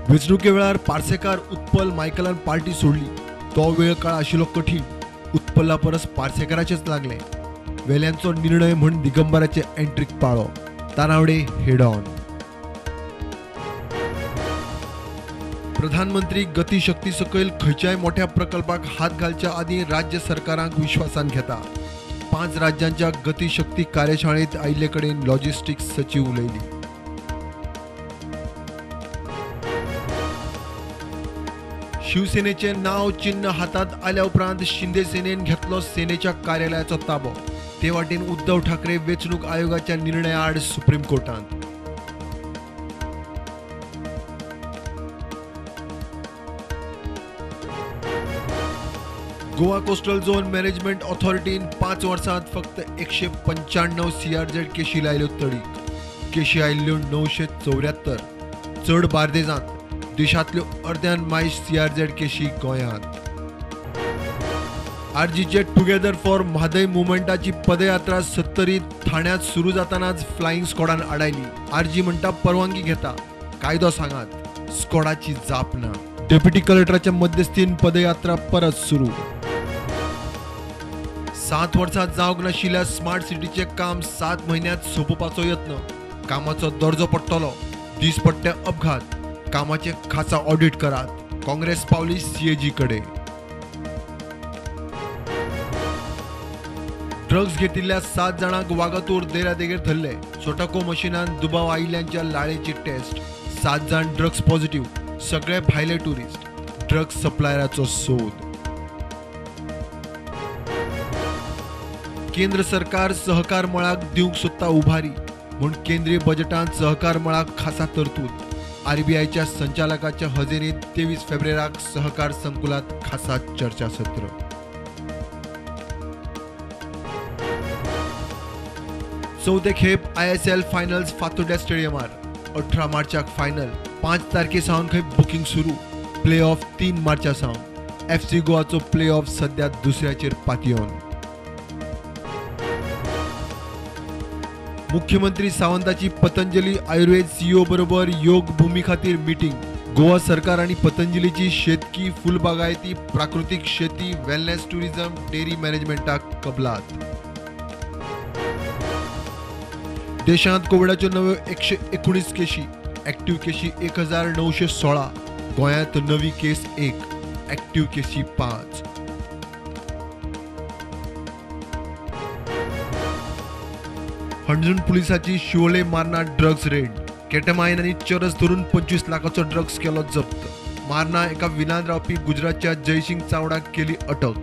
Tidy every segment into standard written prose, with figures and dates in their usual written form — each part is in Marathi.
वेचणुके वेळार पार्सेकार उत्पल मायकलान पार्टी सोडली. तो वेळ काळ आशिल्लो कठीण. उत्पला परस पार्सेकाराचेच लागले. वेल्यांचो निर्णय म्हण दिगंबराचे एंट्रीक पाळो. Tanawade head on. प्रधानमंत्री गती शक्ती सकयल खंयच्याय मोठ्या प्रकल्पाक हात घालच्या आदी राज्य सरकारांक विश्वासान घेता. 5 राज्यांच्या गती शक्ती कार्यशाळेत आयिल्ले कडेन लॉजिस्टिक्स सचिव उलयली. शिवसेनेचे नाव चिन्ह हातात आल्या उपरांत शिंदे सेनेन घेतलो सेनेच्या कार्यालयाचो ताबो. ते वाटेन उद्धव ठाकरे वेचणूक आयोगाच्या निर्णया आड सुप्रीम कोर्टांत. गोवा कोस्टल झोन मॅनेजमेंट ऑथॉरिटीन 5 वर्सांत फक्त 195 CRZ केशी लायल्यो तडीक. केशी आयिल्ल्यो 974. चड बार्देजांत. देशांतल्यो अर्द्यान मायज CRZ केशी गोंयांत. आरजीचे टुगेदर फॉर म्हादय मुवमेंटाची पदयात्रा 70 ठाण्यात सुरू जातानाच फ्लाइंग स्क्वॉडान आडायली. आरजी म्हणटा परवानगी घेता, कायदो सांगात. स्क्वॉडाची जाप ना. डेप्युटी कलेक्टराच्या मध्यस्थीन पदयात्रा परत सुरू. 7 वर्सां जावंक नाशिल्ल्या स्मार्ट सिटीचे काम 7 म्हयन्यांत सोंपोवपाचो यत्न. कामाचो दर्जो पडटलो. दिसपट्टे अपघात. कामाचे खासा ऑडिट करात. काँग्रेस पावली CAG कडे. ड्रग्ज घेतिल्ल्या 7 जाणांक वागातूर देरादेगेर धरले. सोटाको मशिनान दुबाव आयिल्ल्यांच्या लाळेची टेस्ट. 7 जाण ड्रग्ज पॉझिटिव्ह. सगळे भायले टुरिस्ट. ड्रग्ज सप्लायराचो सोद. केंद्र सरकार सहकार मळाक दिवंक सोदता उभारी म्हूण केंद्रीय बजेटांत सहकार मळाक खासा तरतूद. RBIच्या संचालकाच्या हजेरीत 23 फेब्रुवारीक सहकार संकुलात खासा चर्चासत्र. चौथे खेप ISL फायनल्स फातोड्ड्या स्टेडियमार. 18 मार्चाक फायनल. 5 तारखेसावन खंय बुकींग सुरू. प्ले ऑफ 3 मार्चासावन. FC गोवाचो प्ले ऑफ सध्या दुसऱ्याचेर पातयेवन. मुख्यमंत्री सावंताची पतंजली आयुर्वेद CEO बरोबर योग भूमी खातीर मिटींग. गोवा सरकार आणि पतंजलीची शेतकी, फुलबागायती, प्राकृतिक शेती, वेलनेस टुरिझम, डेअरी मॅनेजमेंटाक कबलात. देशांत कोविडाच्यो नव्यो 119 केशी. ॲक्टिव्ह केशी 1916. गोंयांत नवी केस 1. ॲक्टिव्ह केशी 5. हणजूण पुलिसाची शिवोले मारना ड्रग्ज रेड. केटमाइन आनी चरस धरून 25 लाखाचो ड्रग्ज केलो जप्त. मारना एका विनान रावपी गुजरातच्या जयसिंग चावडाक केली अटक.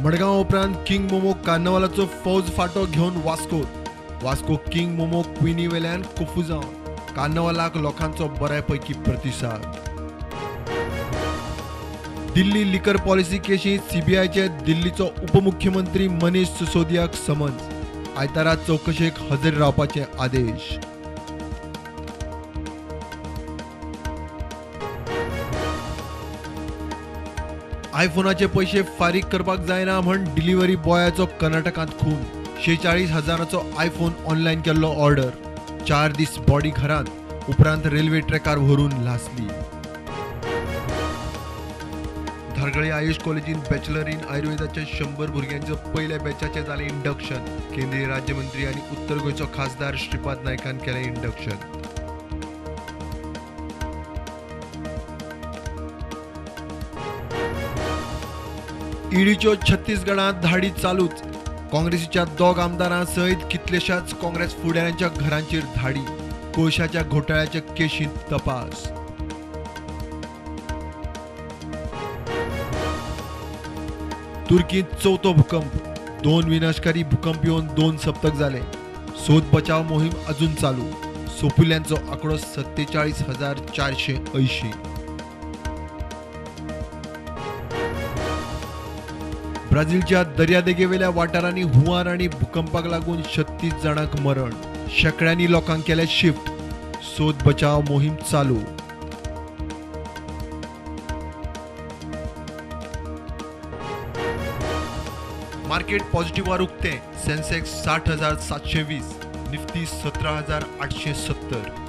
मडगांव उपरांत किंग मोमो कार्नावालाचो फौज फाटो घेवन वास्को किंग मोमो क्विनी वेल्यान कोफू जावन. कार्नावालाक लोकांचो बऱ्यापैकी प्रतिसाद. दिल्ली लिकर पॉलिसी केशींत CBIचे दिल्लीचो उपमुख्यमंत्री मनीष सिसोदियाक समन्स. आयतारा चौकशेक हजर रावपाचे आदेश. आयफोनाचे पैसे फारीक करपाक जायना म्हण डिलिव्हरी बॉयाचो कर्नाटकांत खून. 46,000चो आयफोन ऑनलायन केल्लो ऑर्डर. 4 दीस बॉडी घरांत. उपरांत रेल्वे ट्रॅकार व्हरून लासली. धारगळे आयुष कॉलेजीन बॅचलर इन आयुर्वेदाच्या 100 भुरग्यांच्या पहिल्या बॅचाचे जाले इंडक्शन. केंद्रीय राज्यमंत्री आणि उत्तर गोंयचो खासदार श्रीपाद नायकान केले इंडक्शन. ईडीच्यो छत्तीसगडांत धाडी चालूच. काँग्रेसीच्या 2 आमदारां सयत कितलेशाच काँग्रेस फुडाऱ्यांच्या घरांचेर धाडी. कोळशाच्या घोटाळ्याच्या केशींत तपास. तुर्कीत 4थो भूकंप. 2 विनाशकारी भूकंप येवन 2 सप्तक जाले. सोद बचाव मोहीम अजून चालू. सोपिल्ल्यांचो आंकडो 47,480. ब्राझीलच्या दर्यादेगेवेल्या वाठारांनी हुंवार आनी भूकंपाक लागून 36 जाणांक मरण. शेकड्यांनी लोकांक केले शिफ्ट. सोद बचाव मोहीम चालू. मार्केट पॉझिटिव्हवर उगते. Sensex 60,720, Nifty 17,870.